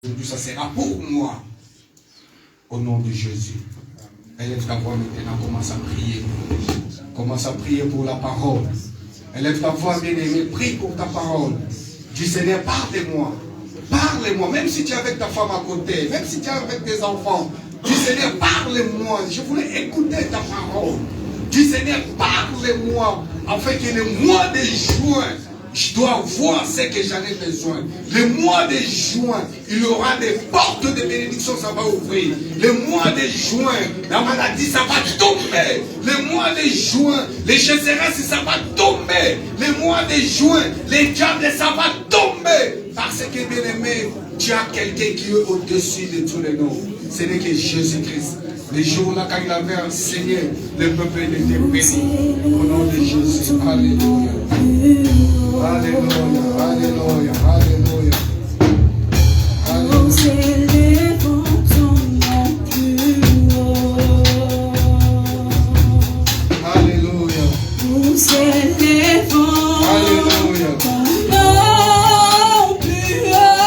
Aujourd'hui, ça sera pour moi. Au nom de Jésus. Élève ta voix maintenant, commence à prier. Commence à prier pour la parole. Élève ta voix, bien-aimé, prie pour ta parole. Dis Seigneur, parle-moi. Parle-moi, même si tu es avec ta femme à côté, même si tu es avec tes enfants. Dis Seigneur, parle-moi. Je voulais écouter ta parole. Dis Seigneur, parle-moi. Afin que le mois de juin, je dois voir ce que j'en ai besoin. Le mois de juin, il y aura des portes de bénédiction, ça va ouvrir. Le mois de juin, la maladie, ça va tomber. Le mois de juin, les chasseresses, ça va tomber. Le mois de juin, les diables, ça va tomber. Parce que, bien aimé, tu as quelqu'un qui est au-dessus de tous les noms. Ce n'est que Jésus-Christ. Les jours-là, quand il avait enseigné, le peuple était béni. Au nom de Jésus. Alléluia. Alléluia, alléluia, alléluia. Nous élevons ton nom plus haut. Alléluia. Nous élevons ton nom plus haut,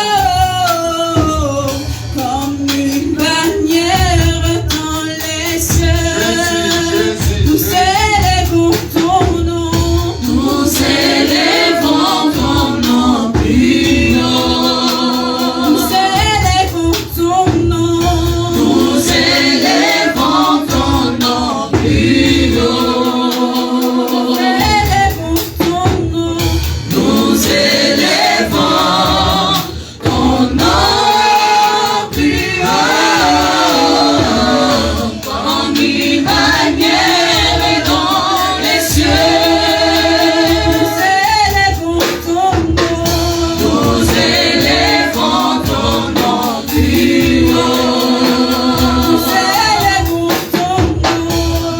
comme une bannière dans les cieux. Nous élevons ton nom. Nous élevons ton nom plus haut. Nous élevons ton nom. Nous élevons ton nom plus haut. Nous élevons ton nom. Nous élevons ton nom plus haut, comme une bannière dans les cieux. Nous élevons ton nom. Nous élevons ton nom plus haut. Nous élevons ton nom.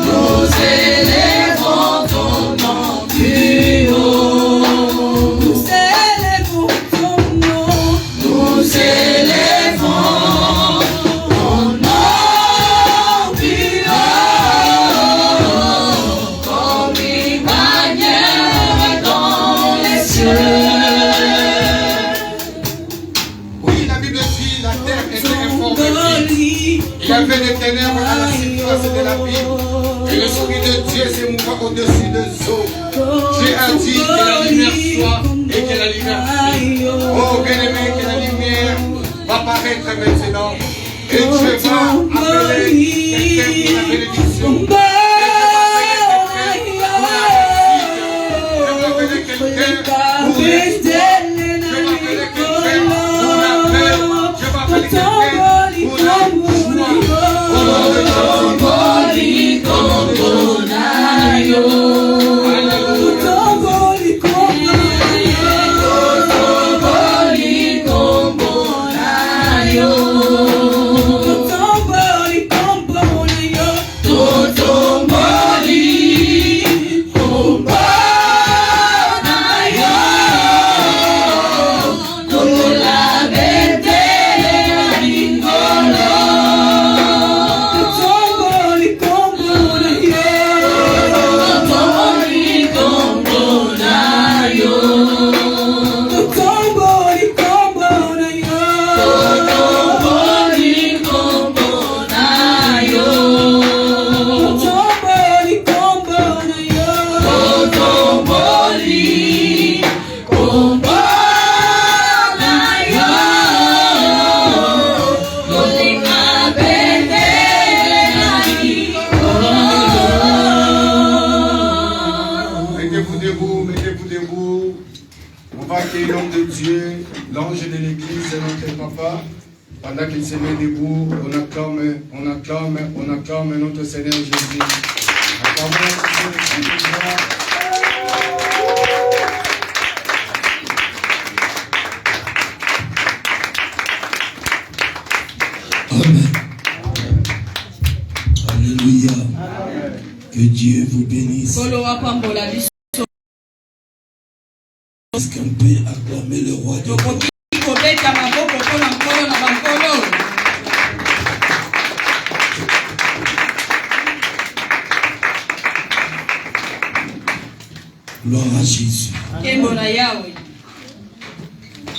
Nous élevons ton nom plus haut. Nous élevons ton nom. Nous élevons ton nom plus haut, comme une bannière dans les cieux. Oui, la Bible dit, la terre était informée. Il y avait des ténèbres à la surface de la ville. Et l'Esprit de Dieu s'est mouvé au-dessus des eaux. Dieu a dit que la lumière soit et que la lumière soit. Oh, bien-aimé, que la lumière va paraître maintenant. Et Dieu va appeler quelqu'un pour la bénédiction. Dieu va appeler quelqu'un pour la réussite. Dieu va appeler quelqu'un pour la paix. Dieu va appeler quelqu'un pour la joie. Au nom de Jésus. Mettez-vous debout, mettez-vous debout. On va accueillir l'homme de Dieu, l'ange de l'église, notre papa. Pendant qu'il se met debout, on acclame notre Seigneur Jésus. Amen. Alléluia. Que Dieu vous bénisse. Est-ce qu'on peut acclamer le roi de Dieu? Gloire à Jésus.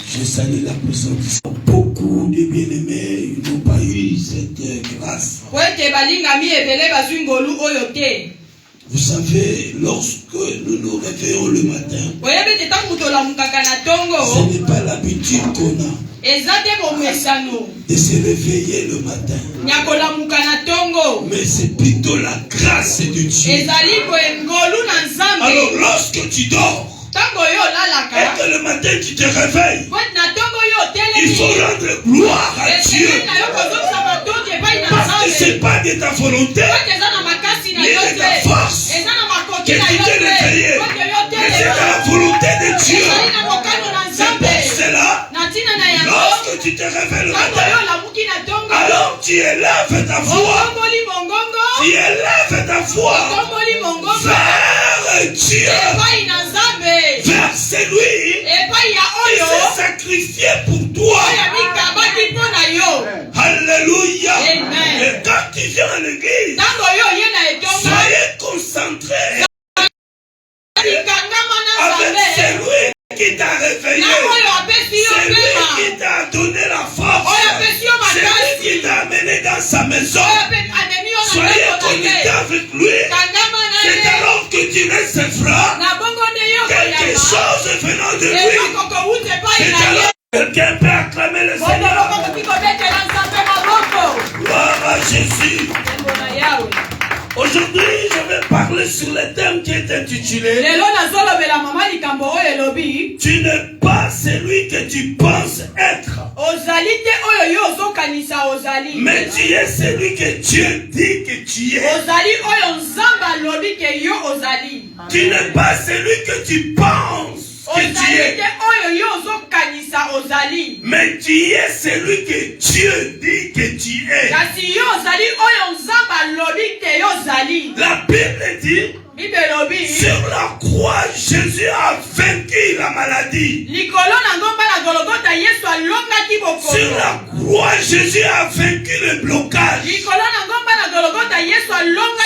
Je salue la personne qui sont beaucoup beaucoup de bien-aimés n'ont pas eu cette grâce. Vous savez, lorsque nous nous réveillons le matin, ce n'est pas l'habitude qu'on a de se réveiller le matin. Mais c'est plutôt la grâce de Dieu. Alors lorsque tu dors, et que le matin tu te réveilles, il faut rendre gloire à Dieu. Parce que ce n'est pas de ta volonté, ni de ta force que tu t'es réveillé. Mais c'est la volonté de Dieu. C'est pour cela, lorsque tu te réveilles le matin, alors tu élèves ta voix. Tu élèves ta voix vers Dieu, vers celui qui s'est sacrifié pour toi. Alléluia. Et quand tu viens à l'église, soyez concentrés avec celui qui t'a réveillé, celui qui t'a donné la force, celui qui t'a amené dans sa maison. Soyez connectés avec lui. C'est alors que tu recevras quelque chose venant de lui. C'est alors que quelqu'un peut acclamer le Seigneur. Gloire à Jésus. Aujourd'hui, je vais parler sur le thème qui est intitulé Tu n'es pas celui que tu penses être, mais tu es celui que Dieu dit que tu es. Tu n'es pas celui que tu penses que tu es, mais tu es celui que Dieu dit que tu es. La Bible dit sur la croix, Jésus a vaincu la maladie. Sur la croix, Jésus a vaincu le blocage.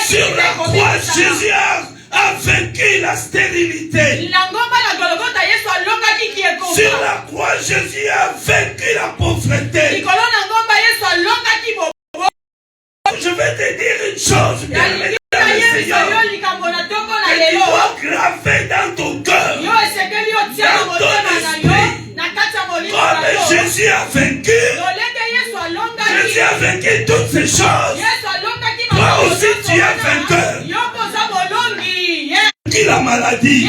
Sur la croix, Jésus a vaincu la stérilité. Sur la croix, Jésus a vaincu la pauvreté. Je vais te dire une chose, bien-aimé dans le Seigneur, que tu dois graver dans ton cœur, dans ton esprit, comme Jésus a vaincu. Jésus a vaincu toutes ces choses. Toi aussi tu es vainqueur. La maladie.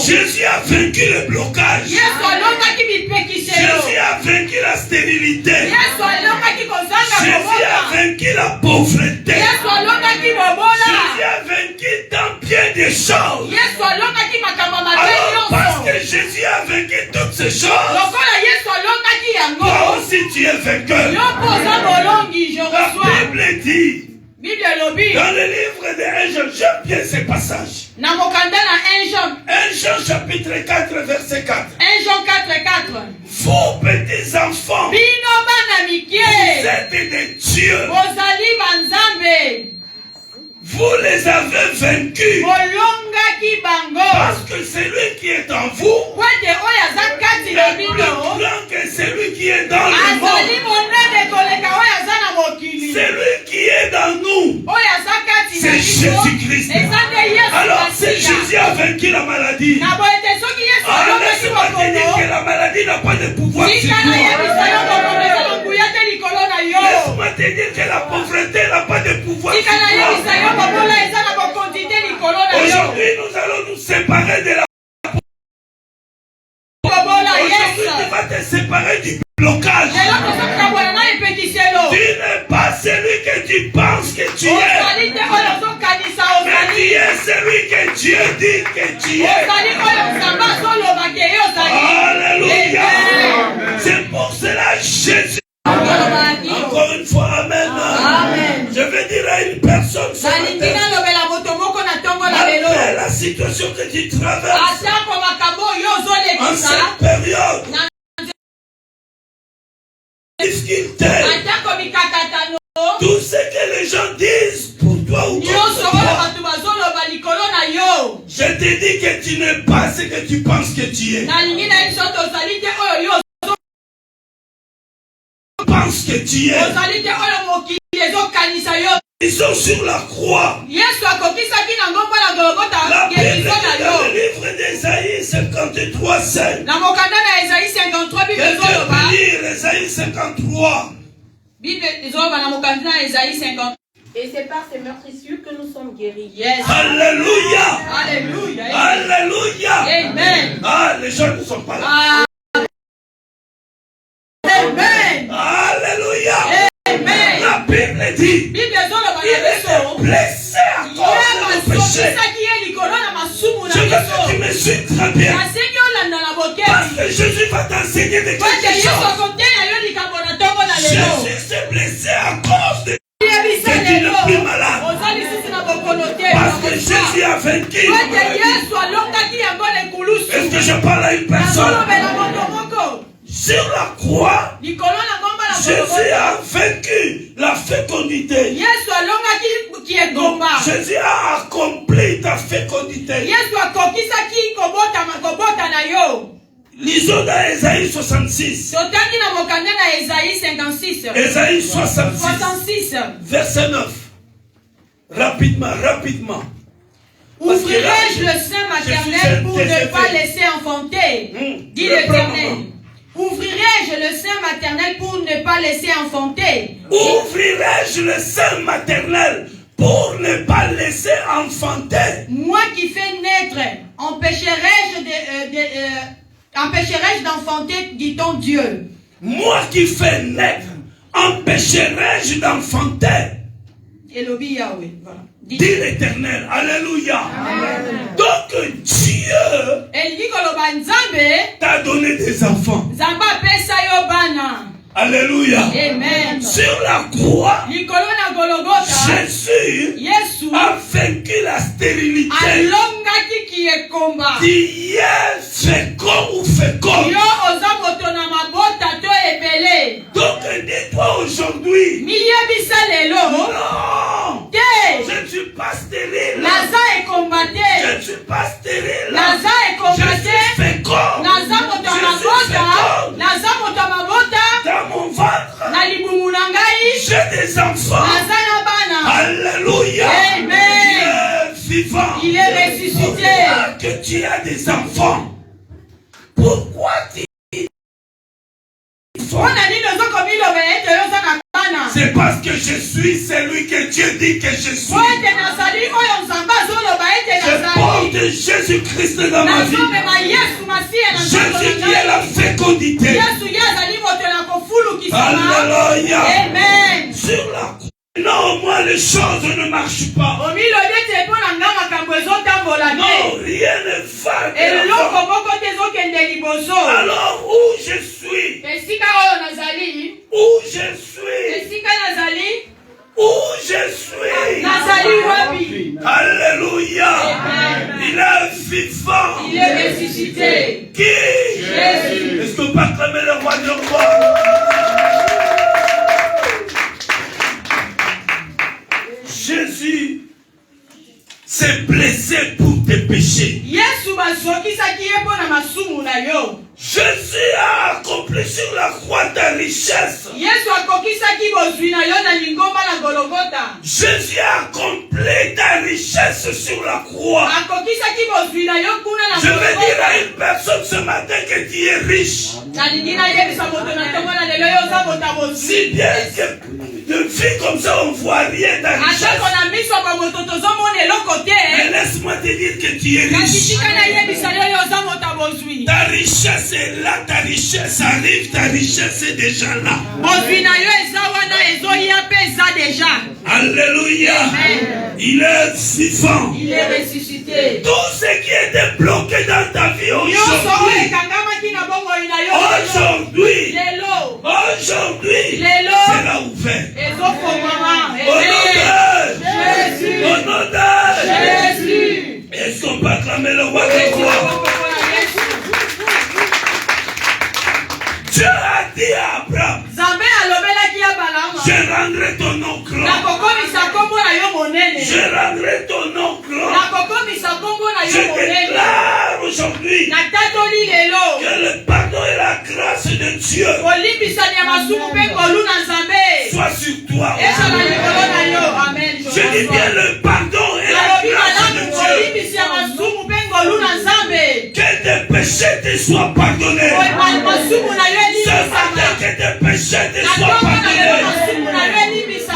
Jésus a vaincu le blocage. Jésus a vaincu la stérilité. Jésus a vaincu la pauvreté. Jésus a vaincu dans bien des choses. Alors, parce que Jésus a vaincu toutes ces choses, toi aussi tu es vainqueur. La Bible dit dans le livre de 1 Jean, j'aime bien ces passages. 1 Jean chapitre 4 verset 4. 1 Jean 4. Vous petits enfants, vous êtes des dieux. Vous les avez vaincus. Parce que celui qui est en vous est plus grand que celui qui est dans le monde. Celui qui est dans nous, c'est Jésus-Christ. Alors, si Jésus a vaincu la maladie, alors laisse-moi te dire que la maladie n'a pas de pouvoir sur toi. Laisse-moi te dire que la pauvreté n'a pas de pouvoir sur toi. Aujourd'hui, nous allons nous séparer de la pauvreté. Aujourd'hui, tu vas te séparer du blocage. Tu n'es pas celui que tu penses que tu es, mais tu es celui que Dieu dit que tu es. Alléluia. C'est pour cela Jésus. Encore une fois, amen. Je vais dire à une personne ce matin, malgré la situation que tu traverses en cette période, difficulté, tout ce que les gens disent pour toi ou contre toi, je te dis que tu n'es pas ce que tu penses que tu es. pensent que tu es. Ils sont sur la croix. La Bible dans le livre d'Ésaïe 53:5. Lire Ésaïe 53. Et c'est par ces meurtrissures que nous sommes guéris. Yes. Alléluia. Alléluia. Alléluia. Amen. Ah, les gens ne sont pas là. Amen. Alléluia. Amen. La Bible dit, il était blessé à cause de nos péchés. Je veux que tu me suives très bien. Parce que Jésus va t'enseigner de quelque chose. Jésus s'est blessé à cause de que tu n'es plus malade. Parce que Jésus a vaincu. Est-ce que je parle à une personne? Sur la croix, Jésus a vaincu la fécondité. Jésus a accompli ta fécondité. Lisons dans Ésaïe 66. Ésaïe 66. Verset 9. Rapidement. Ouvrirai-je le sein maternel pour ne pas laisser enfanter, dit l'Éternel. Ouvrirai-je le sein maternel pour ne pas laisser enfanter? Ouvrirai-je le sein maternel pour ne pas laisser enfanter? Moi qui fais naître, empêcherai-je d'enfanter, dit ton Dieu. Moi qui fais naître, empêcherai-je d'enfanter? Elobi Yahweh, voilà. Dit l'Éternel, alléluia. Amen. Donc Dieu t'a donné des enfants. Alléluia. Amen. Sur la croix, Jésus a vaincu la stérilité. Qui est fécond ou fécond. Donc dis-toi aujourd'hui. Non. Je ne suis pas stérile. Je ne suis pas stérile. Je suis fécond. Dans mon ventre, j'ai des enfants. Alléluia. Amen. Il est vivant. Il est ressuscité. Pourquoi que tu as des enfants? Pourquoi tu c'est parce que je suis celui que Dieu dit que je suis. Je porte Jésus-Christ dans ma vie. Jésus qui est la fécondité. Alléluia. Amen. Sur la croix. Non, moi les choses ne marchent pas. Non, rien ne va. Alors où je suis? Où je suis? Où je suis? Alléluia. Il est vivant. Il est ressuscité. Qui? Jésus. Est-ce qu'on peut acclamer le roi du roi? Jésus s'est blessé pour tes péchés. Jésus a accompli sur la croix ta richesse. Jésus a accompli ta richesse sur la croix. Je veux dire à une personne ce matin que tu es riche. Si bien que de vie comme ça, on ne voit rien dans la richesse. Mais laisse-moi te dire que tu es riche. Ta richesse est là, ta richesse arrive, ta richesse est déjà là. Alléluia. Il est vivant. Il est ressuscité. Tout ce qui était bloqué dans ta vie aujourd'hui, sera ouvert. Au nom de Jésus. Est-ce qu'on peut acclamer le roi des rois? Dieu a dit à Abraham, je rendrai ton nom grand. Je rendrai ton nom grand. Je déclare aujourd'hui que le pardon et la grâce de Dieu soit sur toi. Je dis bien le pardon et la grâce de Dieu. Que tes péchés te soient pardonnés. Ce matin, que tes péchés te soient pardonnés.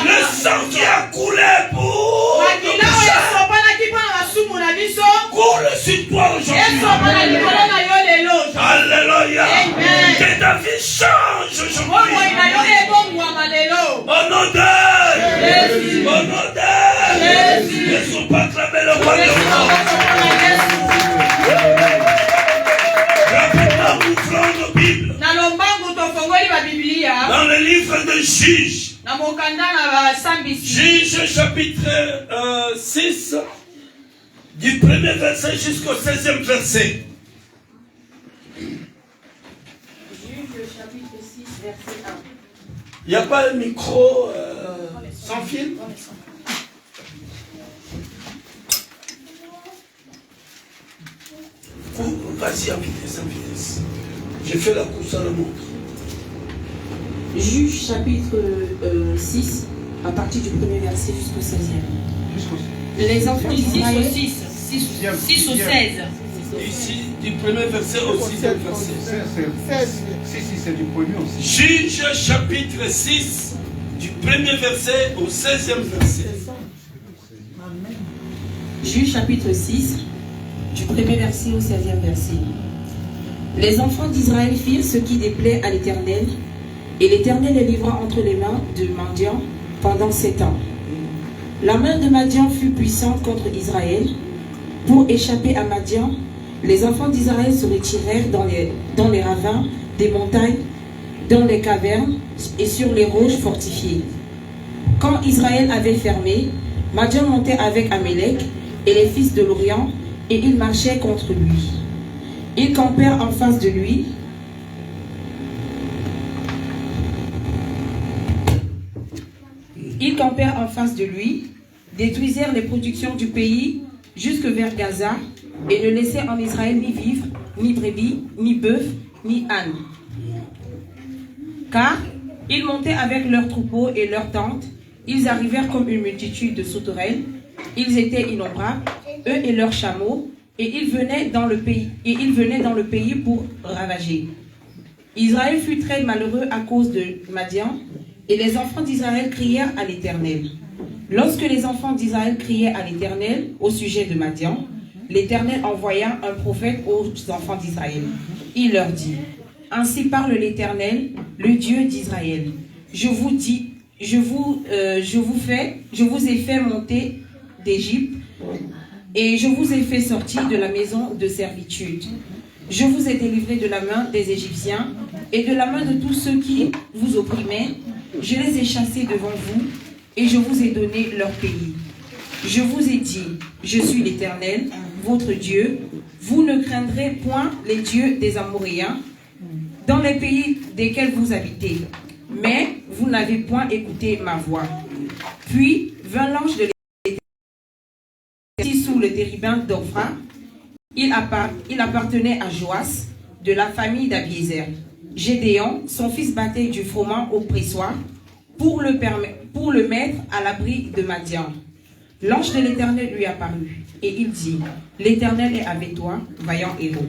Le sang qui a coulé pour nos péchés coule sur toi aujourd'hui. Alléluia. Que ta vie change aujourd'hui. Au nom de Jésus. Au nom de Jésus. Laissons pas clamer le roi de rapidement, ouvrons nos Bibles. Dans le livre de Juges. Juges chapitre 6. Du premier verset jusqu'au 16e verset. Juge chapitre 6, verset 1. Il n'y a pas un micro sans fil? Vas-y, en vitesse, en vitesse. J'ai fait la course à la montre. Juge chapitre 6, à partir du premier verset jusqu'au 16e. Les enfants d'Israël... 6 au 16. Ici, du premier verset au 6e verset. C'est du premier aussi. Juge chapitre 6, du premier verset au 16e verset. Juge chapitre 6, du premier verset au 16e verset. Les enfants d'Israël firent ce qui déplaît à l'Éternel, et l'Éternel les livra entre les mains de Madian pendant 7 ans. La main de Madian fut puissante contre Israël. Pour échapper à Madian, les enfants d'Israël se retirèrent dans les ravins des montagnes, dans les cavernes et sur les roches fortifiées. Quand Israël avait fermé, Madian montait avec Amélec et les fils de l'Orient, et ils marchaient contre lui. Ils campèrent en face de lui. Ils campèrent en face de lui, détruisirent les productions du pays jusque vers Gaza, et ne laissèrent en Israël ni vivres, ni brebis, ni bœufs, ni ânes. Car ils montaient avec leurs troupeaux et leurs tentes, ils arrivèrent comme une multitude de sauterelles, ils étaient innombrables, eux et leurs chameaux, et ils venaient dans le pays pour ravager. Israël fut très malheureux à cause de Madian, et les enfants d'Israël crièrent à l'Éternel. Lorsque les enfants d'Israël criaient à l'Éternel au sujet de Madian, l'Éternel envoya un prophète aux enfants d'Israël. Il leur dit: ainsi parle l'Éternel, le Dieu d'Israël. Je vous ai fait monter d'Égypte, et je vous ai fait sortir de la maison de servitude. Je vous ai délivré de la main des Égyptiens et de la main de tous ceux qui vous opprimaient. Je les ai chassés devant vous et je vous ai donné leur pays. Je vous ai dit: je suis l'Éternel, votre Dieu. Vous ne craindrez point les dieux des Amoréens dans les pays desquels vous habitez. Mais vous n'avez point écouté ma voix. Puis vint l'ange de l'Éternel sous le térébinthe d'Ophra. Il appartenait à Joas, de la famille d'Abiézer. Gédéon, son fils, battait du froment au pressoir pour le mettre à l'abri de Madian. L'ange de l'Éternel lui apparut, et il dit: l'Éternel est avec toi, vaillant héros.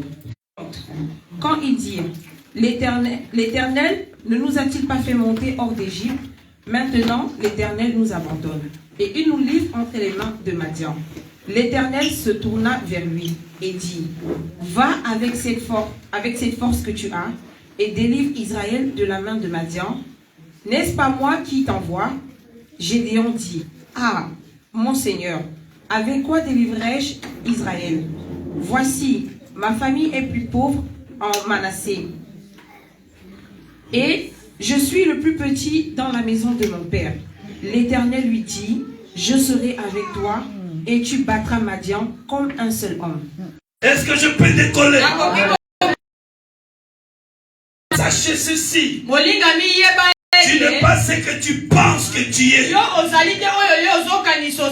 Quand ils dirent: l'Éternel ne nous a-t-il pas fait monter hors d'Égypte? Maintenant, l'Éternel nous abandonne, et il nous livre entre les mains de Madian. L'Éternel se tourna vers lui et dit: va avec cette force que tu as, et délivre Israël de la main de Madian. N'est-ce pas moi qui t'envoie? Gédéon dit: ah, mon Seigneur, avec quoi délivrerai-je Israël? Voici, ma famille est plus pauvre en Manassé, et je suis le plus petit dans la maison de mon père. L'Éternel lui dit: je serai avec toi, et tu battras Madian comme un seul homme. Est-ce que je peux décoller? Sachez ceci. Tu n'es pas ce que tu penses que tu es. Tu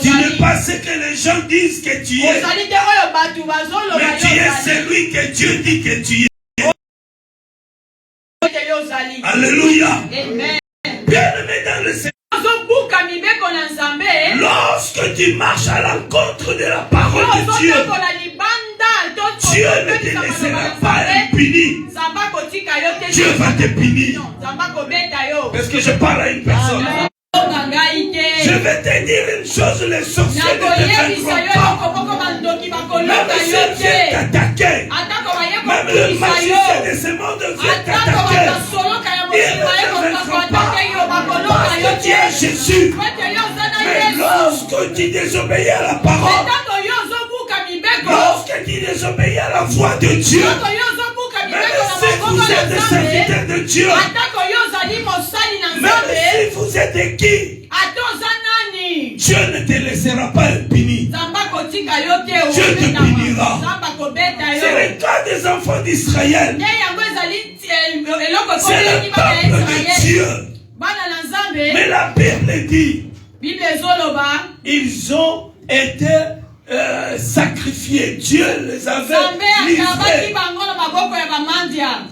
n'es pas ce que les gens disent que tu es. Mais tu es celui que Dieu dit que tu es. Alléluia. Amen. Bien-aimé dans le Seigneur. Lorsque tu marches à l'encontre de la parole de Dieu, Dieu ne te laissera pas impuni. Dieu va te punir. Parce que je parle à une personne. Je vais te dire une chose, les sorciers ne te vaincront pas. Même s'ils viennent t'attaquer, même le magicien de ce monde vient t'attaquer, ils ne te vaincront pas. Parce que tu es Jésus. Mais lorsque tu désobéis à la parole, lorsque tu désobéis à la voix de Dieu, même si vous êtes des serviteurs de Dieu, même si vous êtes qui, Dieu ne te laissera pas impuni. Dieu te punira. C'est le cas des enfants d'Israël. C'est le peuple de Dieu. Mais la Bible dit, ils ont été sacrifiés. Dieu les avait livrés.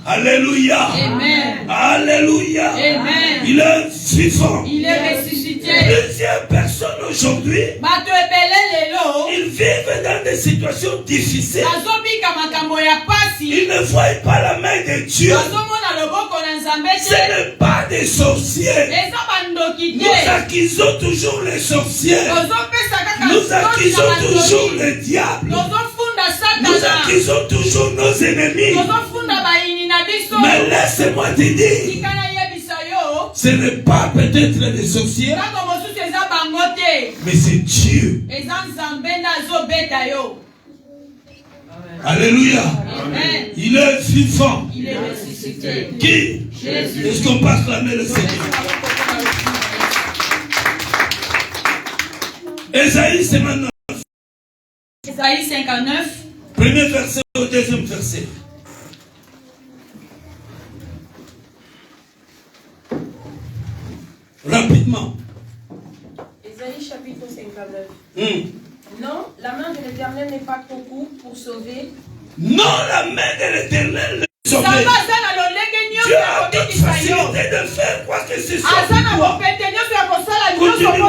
Alléluia. Amen. Alléluia. Amen. Il est vivant. Il est ressuscité. Plusieurs personnes aujourd'hui, ils vivent dans des situations difficiles. Ils ne voient pas la main de Dieu. Ce n'est pas des sorciers. Nous accusons toujours les sorciers. Nous accusons toujours le diable. Nous accusons toujours nos ennemis. Mais laisse-moi te dire, ce n'est pas peut-être les sorciers, mais c'est Dieu. Alléluia. Amen. Il est vivant. Il est ressuscité. Qui? Jésus. Est-ce qu'on peut acclamer le Seigneur? Ésaïe 59. Ésaïe 59. Premier verset au deuxième verset. Rapidement. Ésaïe chapitre 59. Non, la main de l'Éternel n'est pas trop courte pour sauver. Non, la main de l'Éternel ne sauve. Dieu a toute facilité de faire quoi que ce soit pour toi.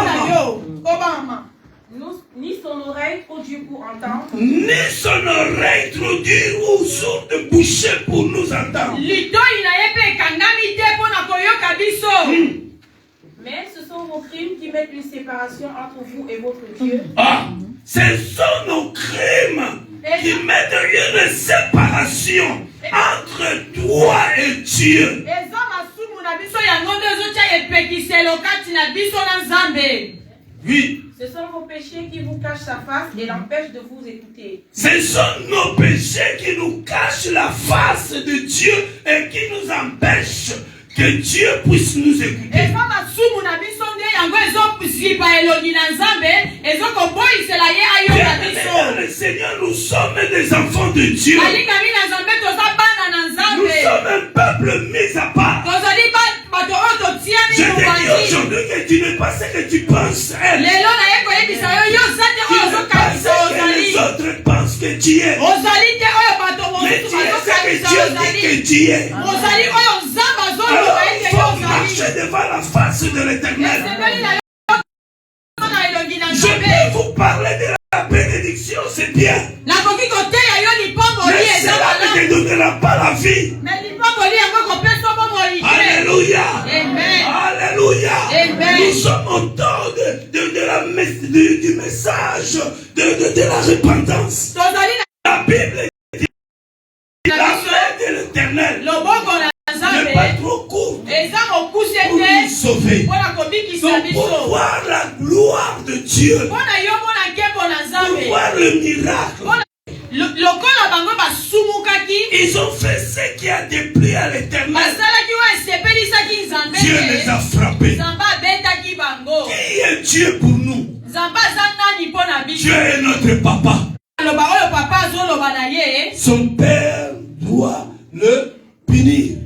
Ni son oreille trop dure pour entendre. Ni son oreille trop dure ou sourde de boucher pour nous entendre. Mais ce sont vos crimes qui mettent une séparation entre vous et votre Dieu. Ah, ce sont nos crimes qui mettent une séparation entre toi et Dieu. Oui. Ce sont vos péchés qui vous cachent sa face et l'empêchent de vous écouter. Ce sont nos péchés qui nous cachent la face de Dieu et qui nous empêchent que Dieu puisse nous écouter. Bien, le Seigneur, nous sommes des enfants de Dieu. Nous sommes un peuple mis à part. Je te dis aujourd'hui que tu n'es pas ce que tu penses être. Tu n'es pas ce que les autres pensent que tu es. Mais tu es ce que Dieu dit que tu es. Alors il faut marcher devant la face de l'Éternel. Je peux vous parler de la bénédiction, c'est bien. Mais cela ne te donnera pas la vie. Alléluia. Alléluia. Nous sommes au temps du message de la repentance. La Bible dit la main de l'Éternel n'est pas trop courte pour nous sauver. Donc pour voir la gloire de Dieu, pour voir le miracle, ils ont fait ce qui a déplu à l'Éternel. Dieu les a frappés. Qui est Dieu pour nous? Dieu est notre papa. Son père doit le punir.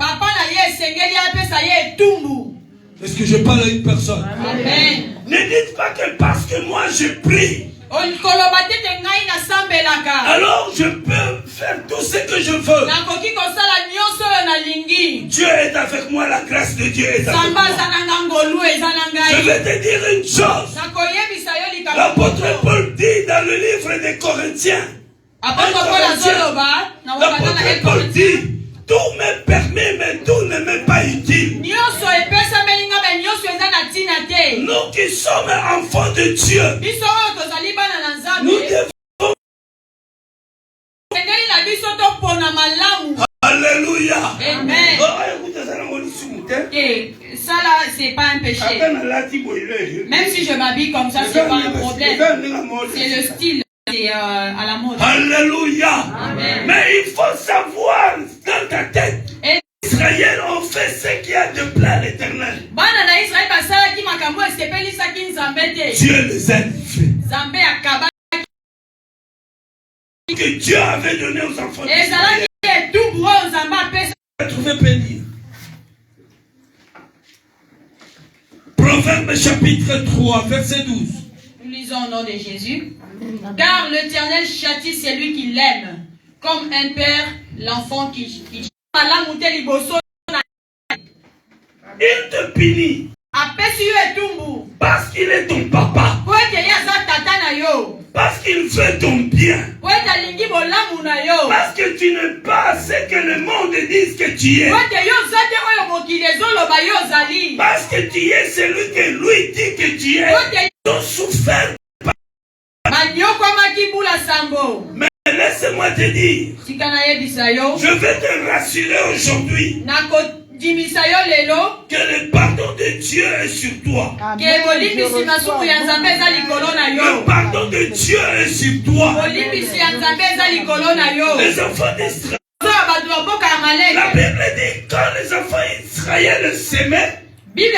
Est-ce que je parle à une personne? Amen. Ne dites pas que parce que moi je prie, alors je peux faire tout ce que je veux. Dieu est avec moi, la grâce de Dieu est avec moi. Je vais te dire une chose. L'apôtre Paul dit dans le livre des Corinthiens. L'apôtre Paul dit, tout me permet, mais tout ne m'est pas utile. Nous qui sommes enfants de Dieu, nous devons. Alléluia. Amen. Et ça là, c'est pas un péché. Même si je m'habille comme ça, c'est pas un problème. C'est le style. C'est à la mode. Alléluia. Amen. Mais il faut savoir dans ta tête. Israël ont fait ce qu'il y a de plein à l'Éternel. Dieu les a fait. Que Dieu avait donné aux enfants d'Israël. Trouver pénible. Proverbe chapitre 3, verset 12. Nous lisons au nom de Jésus. Car l'Éternel châtie celui qui l'aime, comme un père l'enfant qui Il te punit parce qu'il est ton papa, parce qu'il veut ton bien, parce que tu n'es pas ce que le monde dise que tu es, parce que tu es celui que lui dit que tu es. Ils ont souffert. Mais laisse-moi te dire, je vais te rassurer aujourd'hui que le pardon de Dieu est sur toi. Le pardon de Dieu est sur toi. Les enfants d'Israël. La Bible dit quand les enfants d'Israël s'aimaient, les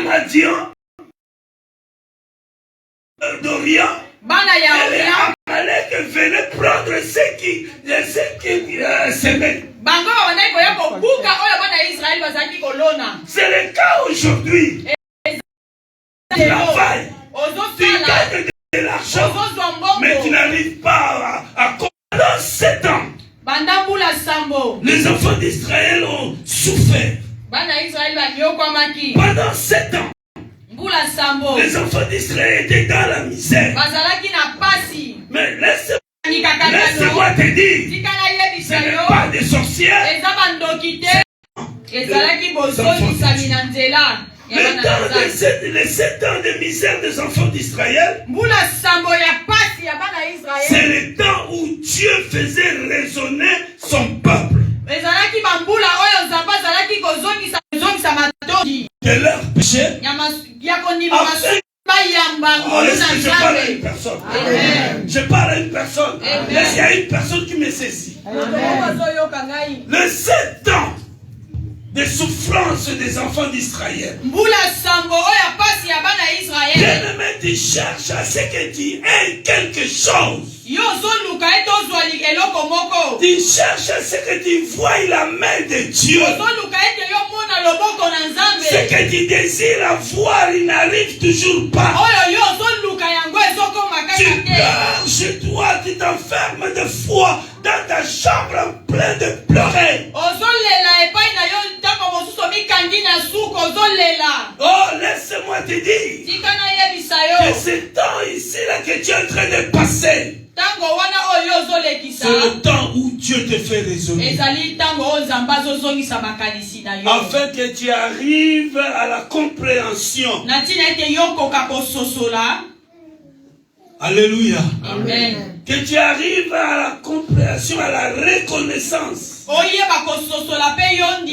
Madians d'Orient, et Amalek venait prendre ceux qui s'aimaient. C'est le cas aujourd'hui. Tu travailles, tu gagnes de l'argent, mais tu n'arrives pas à pendant 7 ans. Les enfants d'Israël ont souffert. Pendant 7 ans. Les enfants d'Israël étaient dans la misère. Mais laisse-moi te dire, ce n'est pas des sorcières. Les 7 ans de misère des enfants d'Israël, c'est le temps où Dieu faisait raisonner son peuple de leur péché. Je parle à une personne. Je parle à une personne. Il y a une personne qui me saisit. Les 7 ans de souffrance des enfants d'Israël. Bien-aimé, tu cherches à ce que tu aies quelque chose. Tu cherches à ce que tu vois la main de Dieu. Ce que tu désires voir, il n'arrive toujours pas. Tu pleures chez toi, tu t'enfermes de foi dans ta chambre en plein de pleurer. Oh, laisse-moi te dire que ce temps ici là que tu es en train de passer, c'est le temps où Dieu te fait raisonner. Afin que tu arrives à la compréhension. Alléluia. Amen. Que tu arrives à la compréhension, à la reconnaissance.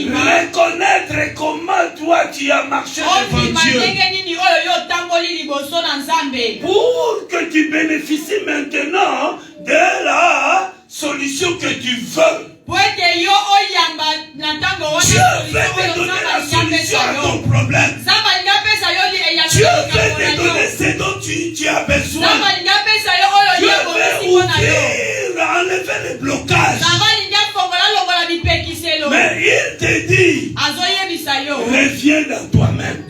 Reconnaître comment toi tu as marché devant Dieu. Pour que tu bénéficies maintenant de la solution que tu veux. Dieu veut te donner la solution à ton problème. Dieu veut te donner ce dont tu as besoin. Dieu veut ouvrir, enlever les blocages. Mais il te dit, reviens dans toi-même.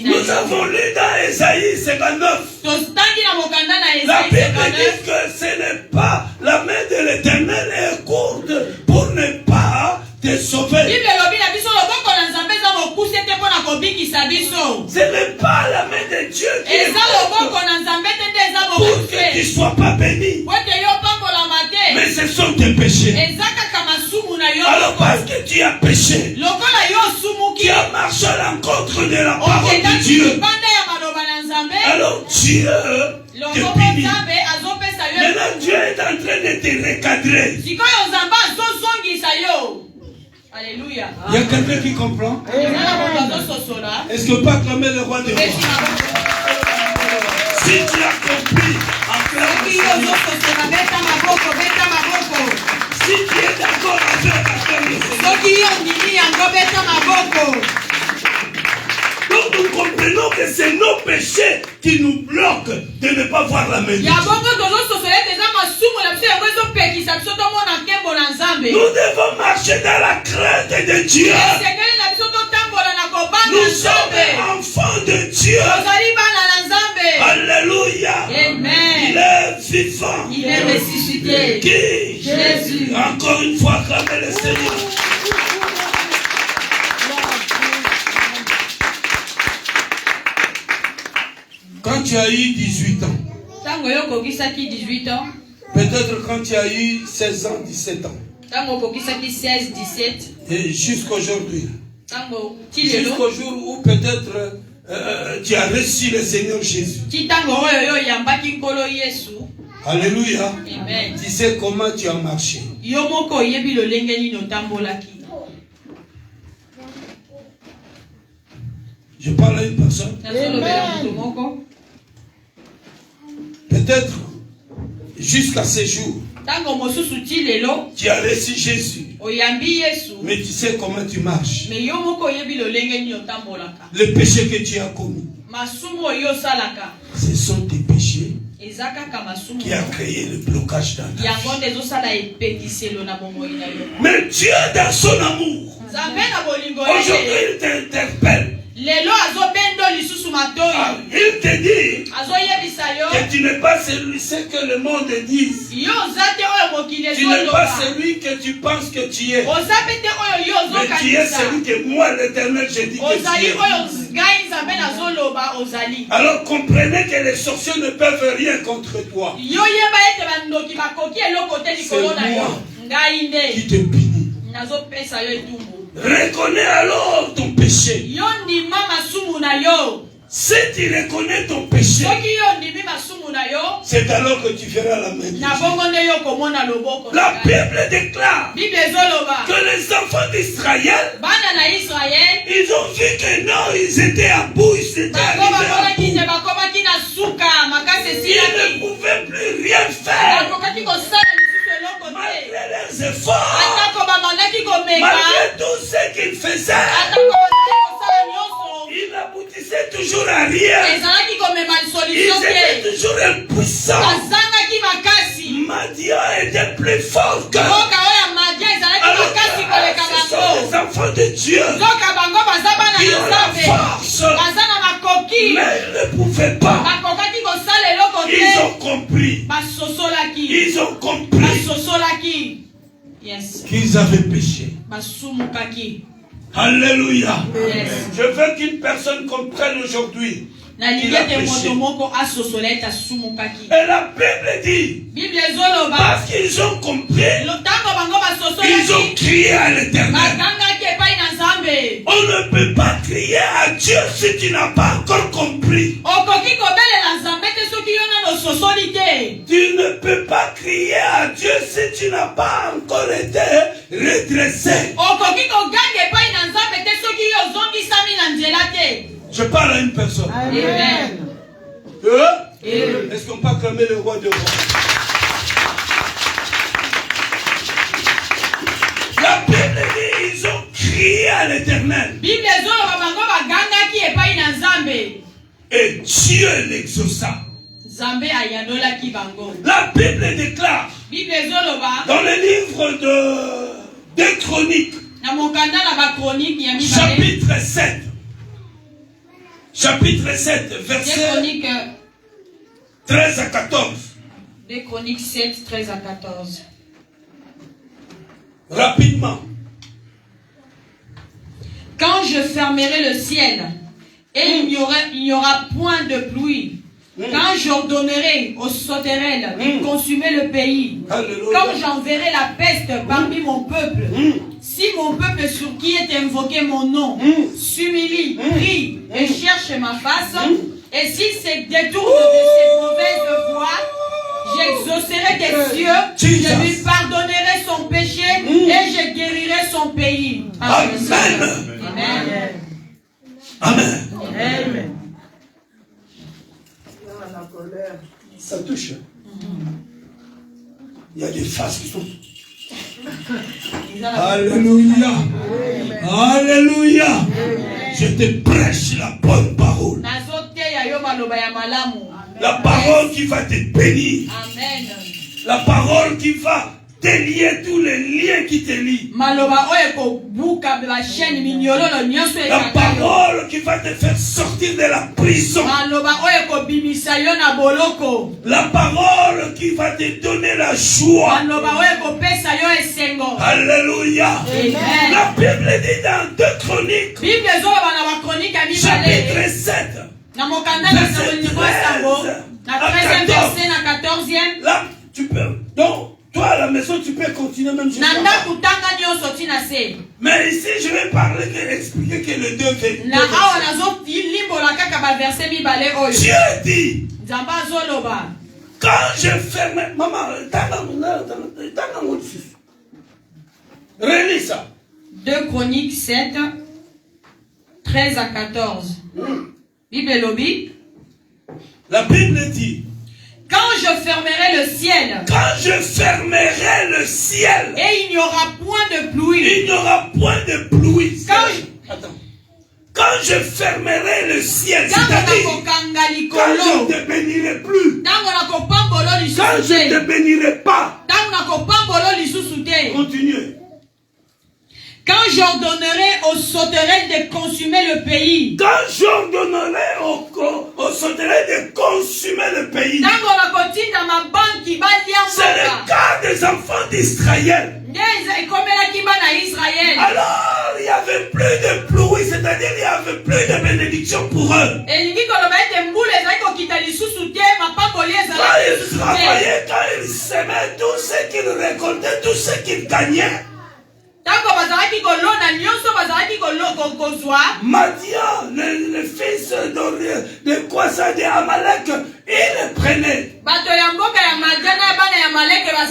Nous avons lu dans Ésaïe 59. La Bible dit que ce n'est pas la main de l'Éternel est courte pour ne pas te sauver. Ce n'est pas la main de Dieu qui est courte pour que tu ne sois pas béni. Mais ce sont tes péchés. Alors parce que tu as péché, tu as marché à l'encontre de la parole de Dieu. Alors Dieu te punit. Maintenant Dieu est en train de te recadrer. Alléluia. Il y a quelqu'un qui comprend? Est-ce que pas acclamer le roi des rois? Si tu as compris, acclame le Seigneur. Si tu es d'accord avec, acclame le Seigneur. Donc nous comprenons que c'est nos péchés qui nous bloquent de ne pas voir la main de Dieu. Nous devons marcher dans la crainte de Dieu. Nous sommes enfants de Dieu. Alléluia. Amen. Il est vivant. Il est ressuscité. Qui? Jésus. Encore une fois, acclamez le Seigneur. Quand tu as eu 18 ans, peut-être quand tu as eu 16 ans, 17 ans, 16, 17, et jusqu'aujourd'hui, jusqu'au jour où peut-être tu as reçu le Seigneur Jésus. Alléluia. Amen. Tu sais comment tu as marché. Je parle à une personne. Peut-être jusqu'à ce jour, tu as reçu Jésus. Mais tu sais comment tu marches. Le péché que tu as commis, ce sont tes péchés qui a créé le blocage dans ta vie. Mais Dieu dans son amour, aujourd'hui il t'interpelle. Il te dit que tu n'es pas celui que le monde dit. Tu n'es pas celui que tu penses que tu es. Mais tu es celui que moi, l'Éternel, je dis que tu es. Alors comprenez que les sorciers ne peuvent rien contre toi. C'est moi qui te punit. Reconnais alors ton péché. Si tu reconnais ton péché, c'est alors que tu feras la même chose. La Bible déclare que les enfants d'Israël, ils ont vu que non, ils étaient à bout, ils étaient arrivés à bout. Ils ne pouvaient plus rien faire. Malgré leurs efforts, malgré tout ce qu'ils faisaient, ils n'aboutissaient toujours à rien. Ils étaient toujours impuissants. Madian était plus fort que ce sont les enfants de Dieu qui ont la force, mais ils ne pouvaient pas. Ils ont compris. Ils ont compris qu'ils avaient péché. Alléluia. Yes. Je veux qu'une personne comprenne aujourd'hui qu'il a péché. Et la Bible dit, parce qu'ils ont compris, ils ont crié à l'Éternel. On ne peut pas crier à Dieu si tu n'as pas encore compris. Tu ne peux pas crier à Dieu si tu n'as pas encore été redressé. Je parle à une personne. Amen. Est-ce qu'on peut acclamer le roi de rois? La Bible dit ils ont crié à l'Éternel. Et Dieu l'exauça. La Bible déclare dans le livre des Chroniques, chapitre 7, chapitre 7, 2 verset Chroniques, 13 à 14. 2 Chroniques 7, 13 à 14. Rapidement. Quand je fermerai le ciel et il n'y aura point de pluie, quand j'ordonnerai aux sauterelles de consumer le pays, Alléluia. quand j'enverrai la peste parmi mon peuple, si mon peuple sur qui est invoqué mon nom s'humilie, prie et cherche ma face, et s'il se détourne de ses mauvaises voies, j'exaucerai des cieux, je lui pardonnerai son péché et je guérirai son pays. Amen. Amen. Amen. Amen. Ça touche. Il y a des faces qui sont... Alléluia. Alléluia. Je te prêche la bonne parole. La parole qui va te bénir. Amen. La parole qui va délier tous les liens qui te lient. La parole qui va te faire sortir de la prison. La parole qui va te donner la joie. Alléluia. Amen. La Bible dit dans 2 Chroniques, chapitre 7, là, tu peux. Donc, toi à la maison, tu peux continuer même jusqu'à là. Mais ici, je vais parler, expliquer que le 2 fait. Dieu dit, quand je ferme, maman, relis ça. 2 Chroniques 7, 13 à 14. Bible lobby. La Bible dit, quand je fermerai le ciel, et il n'y aura point de pluie, Quand je fermerai le ciel, c'est-à-dire quand je ne te bénirai plus, quand je ne te bénirai pas, continuez. quand j'ordonnerai aux sauterelles de consumer le pays, Quand j'ordonnerai aux sauterelles de consumer le pays, c'est le cas des enfants d'Israël. Alors, il n'y avait plus de pluie, c'est-à-dire il n'y avait plus de bénédiction pour eux. Quand ils travaillaient, quand ils semaient, tout ce qu'ils récoltaient, tout ce qu'ils gagnaient, Madian, le fils de quoi ça, de Amalek, il le prenait.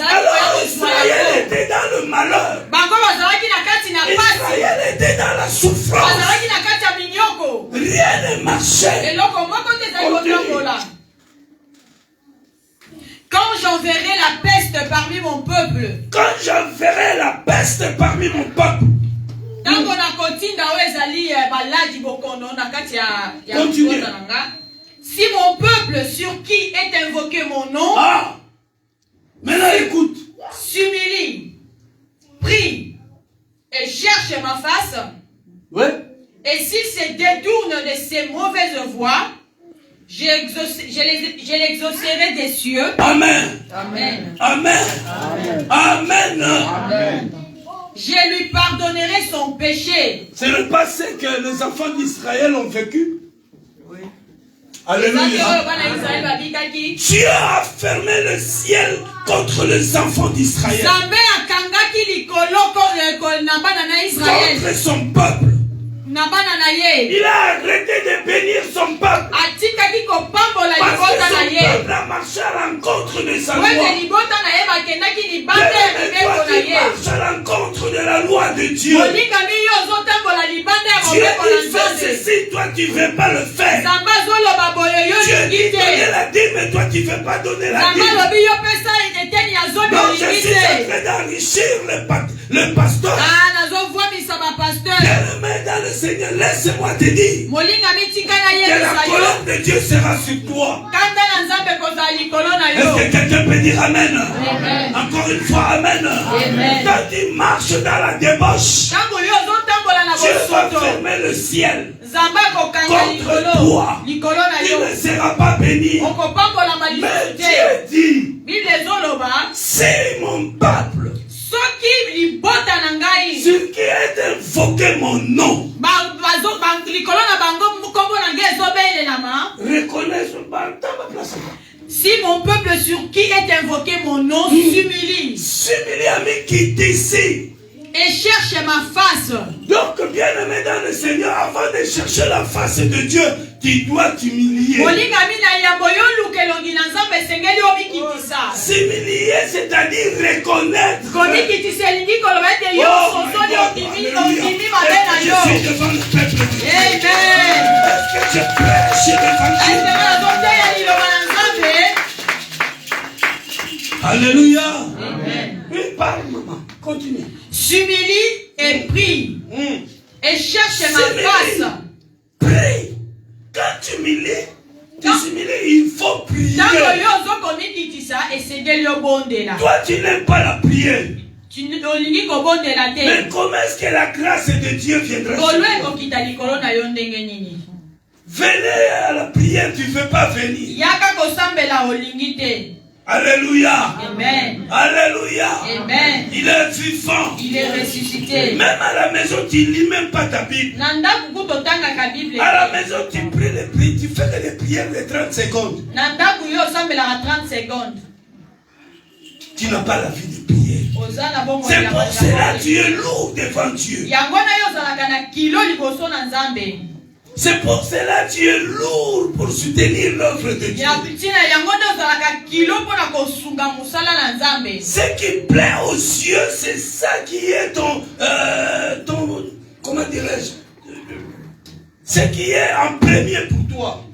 Alors Israël était dans le malheur. Israël était dans la souffrance. Rien ne marchait. Quand j'enverrai la peste parmi mon peuple. Quand j'enverrai la peste parmi mon peuple. Continuez. Si mon peuple sur qui est invoqué mon nom. Ah, maintenant écoute. S'humilie, prie et cherche ma face. Ouais. Et s'il se détourne de ses mauvaises voies, je l'exaucerai des cieux. Amen. Amen. Amen. Amen. Amen. Je lui pardonnerai son péché. C'est le passé que les enfants d'Israël ont vécu. Oui. Alléluia. Dieu a fermé le ciel contre les enfants d'Israël. Contre son peuple. Il a arrêté de bénir son peuple. Parce que son peuple a marché à l'encontre de sa loi. Toi qui marches à l'encontre de la loi de Dieu. Dieu dit fais ceci, toi tu ne veux pas le faire. Dieu dit donner la dîme, mais toi tu ne veux pas donner la dîme. Donc je suis en train d'enrichir le pasteur. Bien-aimé dans le Seigneur, laisse-moi te dire que la colonne de Dieu sera sur toi. Est-ce que quelqu'un peut dire Amen? Encore une fois, Amen. Quand tu marches dans la débauche, va fermer le ciel contre toi. Tu ne seras pas béni. Mais Dieu dit, c'est mon peuple, ceux qui ont invoqué mon nom, reconnaissent si mon peuple sur qui est invoqué mon nom s'humilie et cherche ma face. Donc, bien aimé dans le Seigneur, avant de chercher la face de Dieu, tu dois t'humilier. S'humilier, c'est-à-dire reconnaître. Oh, je suis devant le peuple de Dieu. Est-ce que je prêche devant Dieu? Alléluia. Amen. Oui, parle, maman. Continue. S'humilie et prie. Et cherche ma face. Prie. Quand tu t'humilies, il faut prier. Toi, tu n'aimes pas la prière. Mais comment est-ce que la grâce de Dieu viendra sur toi? Venez à la prière, tu ne veux pas venir. Alléluia. Amen. Alléluia. Amen. Il est vivant. Il est ressuscité. Même à la maison, tu ne lis même pas ta Bible. À la maison, tu pries les prières, tu fais des prières de 30 secondes. Tu n'as pas la vie de prier. C'est pour cela que tu es lourd devant Dieu. C'est pour cela que tu es lourd pour soutenir l'œuvre de Dieu. Ce qui plaît aux yeux, c'est ça qui est ton comment dirais-je, ce qui est en premier pour toi.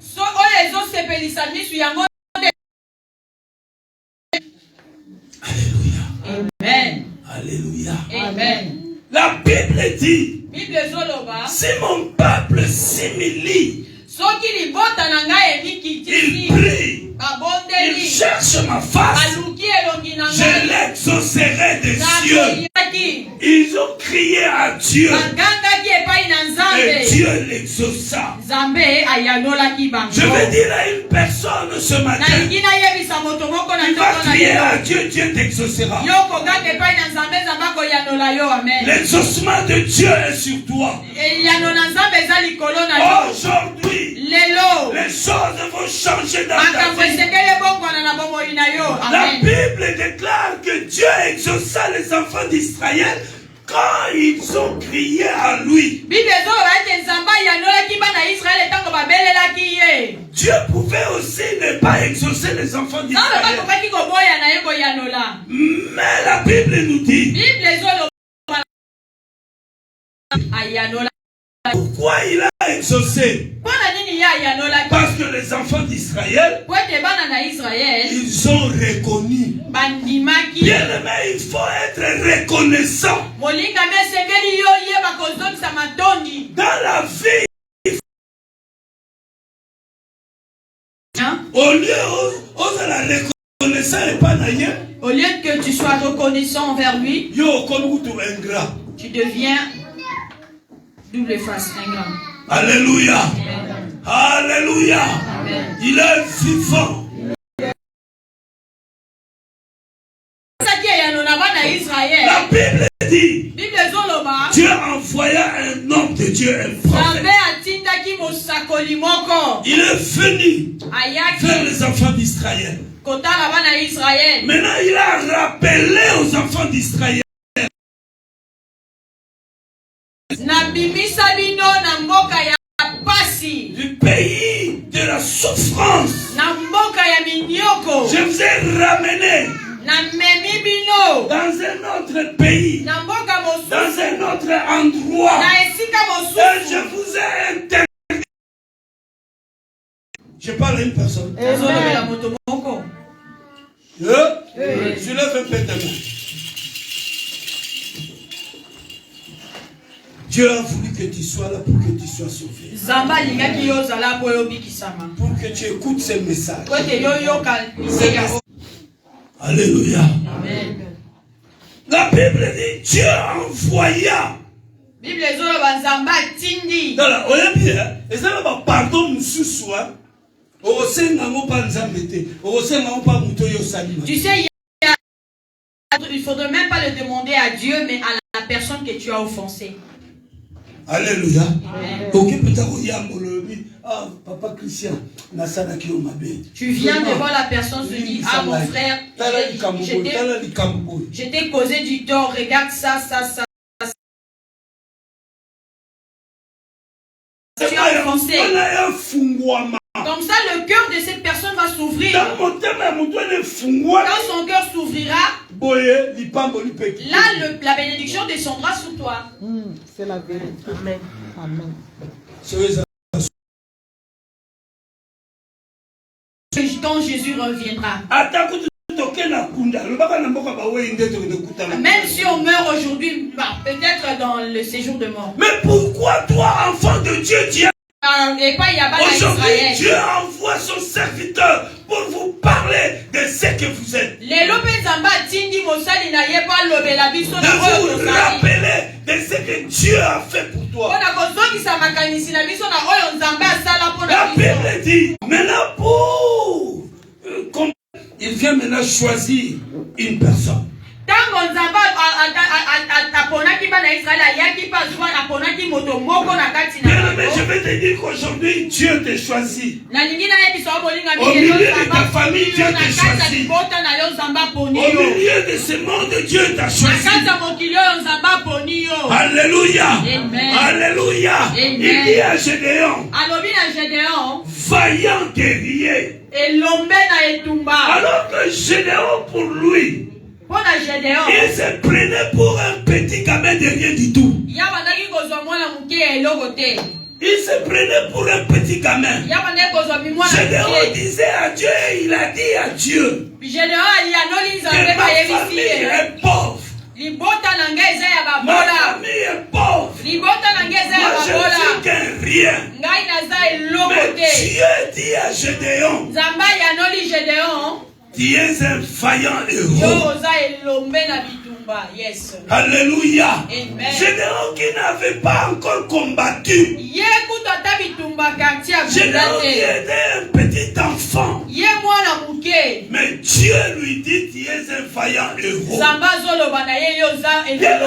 Alléluia. Amen. Alléluia. Amen. La Bible dit, si mon peuple s'humilie, il prie, il cherche ma face, je l'exaucerai des cieux. Ils ont crié à Dieu et Dieu l'exauça. Je vais dire à une personne ce matin, il va crier à Dieu, Dieu t'exaucera. L'exaucement de Dieu est sur toi. Aujourd'hui, les choses vont changer dans ta vie. La Bible déclare que Dieu exauça les enfants d'Israël quand ils ont crié à lui. Dieu pouvait aussi ne pas exaucer les enfants d'Israël. Mais la Bible nous dit, pourquoi il a exaucé? Parce que les enfants d'Israël, ils ont reconnu. Bien aimé, il faut être reconnaissant. Dans la vie, au lieu de la reconnaissance, au lieu que tu sois reconnaissant envers lui, tu deviens double face, ingrat. Alléluia. Alléluia. Amen. Il est vivant. La Bible dit, Dieu envoya un homme de Dieu, un prophète. Il est venu vers les enfants d'Israël. Maintenant, il a rappelé aux enfants d'Israël du pays de la souffrance. Je vous ai ramené dans un autre pays, dans un autre endroit, et je vous ai interdit. Je parle à une personne. Je lève un peu ta main. Dieu a voulu que tu sois là pour que tu sois sauvé. Pour que tu écoutes ce message. Alléluia. Amen. La Bible dit, Dieu envoya Bible ezoloba nzambe atindi. Voilà, oya bien. Et ça va pardon mususu hein. Osenga ngo pa nzambe te. Osenga ngo pa muto yo salima. Tu sais, il ne faudrait même pas le demander à Dieu, mais à la personne que tu as offensée. Alléluia. Ok, peut-être ah, papa Christian, tu viens devant la personne, tu dis, ah mon frère, je t'ai causé du tort, regarde ça. Tu as offensé. Comme ça, le cœur de cette personne va s'ouvrir. Quand son cœur s'ouvrira, là, la bénédiction descendra sur toi. C'est la vérité. Amen. Amen. Quand Jésus reviendra. Même si on meurt aujourd'hui, peut-être dans le séjour de mort. Mais pourquoi toi, enfant de Dieu, aujourd'hui, Dieu envoie son serviteur pour vous parler de ce que vous êtes. De vous rappeler de ce que Dieu a fait pour toi. La Bible dit, maintenant il vient maintenant choisir une personne. Mais je vais te dire qu'aujourd'hui Dieu te choisit. Au milieu de ta famille, Dieu te choisit. Au milieu de ce monde, Dieu t'a choisi. Alléluia. Alléluia. Il dit à Gédéon, vaillant guerrier. Alors que Gédéon pour lui, il se prenait pour un petit gamin de rien du tout. Il se prenait pour un petit gamin. Gédéon disait à Dieu, il a dit à Dieu, que ma famille est pauvre. Ma famille est pauvre. Moi je suis qu'un rien. Mais Dieu dit à Gédéon, tu es un vaillant héros. Alléluia. Gédéon qui n'avait pas encore combattu. Gédéon qui était un petit enfant. Mais Dieu lui dit, tu es un vaillant héros.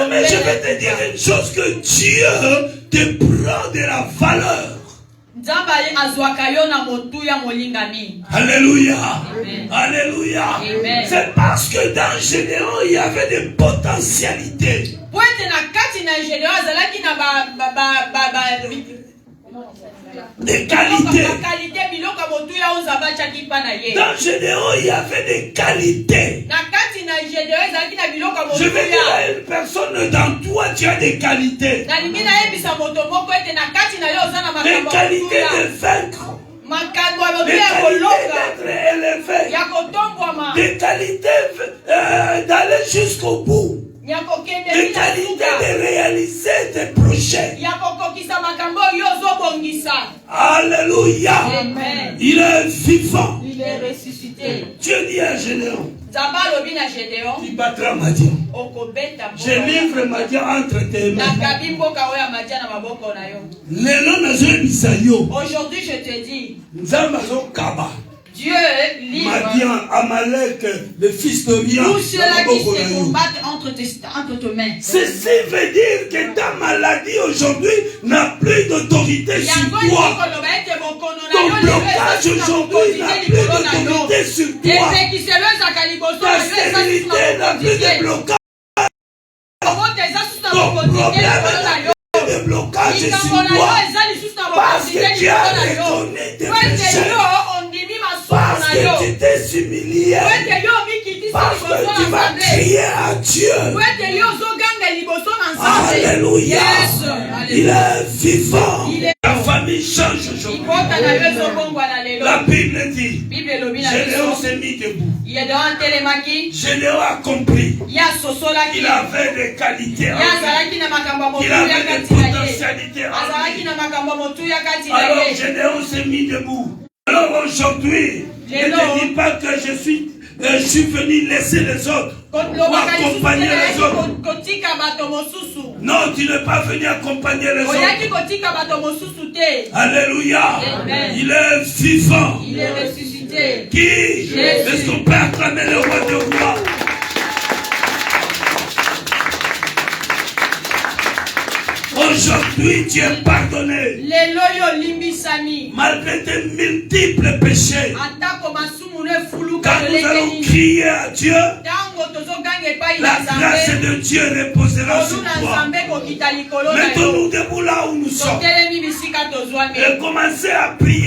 Mais je vais te dire une chose, que Dieu te prend de la valeur. Alléluia. Alléluia. C'est parce que dans Gédéon, il y avait des potentialités. Des qualités. Dans Gédéon, il y avait des qualités. Je vais dire à une personne, dans toi, tu as des qualités. Des qualités de vaincre. Des qualités d'être élevé. Des qualités d'aller jusqu'au bout. Des qualités de réaliser tes projets. Alléluia. Il est vivant. Il est ressuscité. Dieu dit à Gédéon, tu battras Madian. Je livre Madian entre tes mains. Aujourd'hui je te dis, Dieu livre Madian, Amalek, le fils de Ria, tous ceux-là qui se combattent entre tes mains. Ceci veut dire que ta maladie aujourd'hui n'a plus d'autorité sur toi. Ton blocage aujourd'hui n'a plus d'autorité sur toi. Ta stérilité n'a plus de blocage. Ton problème n'a plus de blocage sur toi. Parce que tu as reconnu tes péchés. Parce que tu t'es humilié. Parce que tu vas crier à Dieu. Alléluia. Il est vivant. La famille change aujourd'hui. La Bible dit, Gédéon s'est mis debout. Gédéon a compris qu'il avait des qualités, qu'il avait des potentialités. Alors Gédéon s'est mis debout. Alors aujourd'hui, ne te dis pas que je suis venu laisser les autres accompagner les autres. Non, tu n'es pas venu accompagner les autres. Alléluia. Amen. Il est vivant. Il est ressuscité. Qui? Est-ce qu'on peut acclamer le roi de roi? Aujourd'hui, tu es pardonné. Malgré tes multiples péchés. Quand nous allons crier à Dieu, la grâce de Dieu reposera sur toi. Mettons-nous debout là où nous sommes et commencez à prier.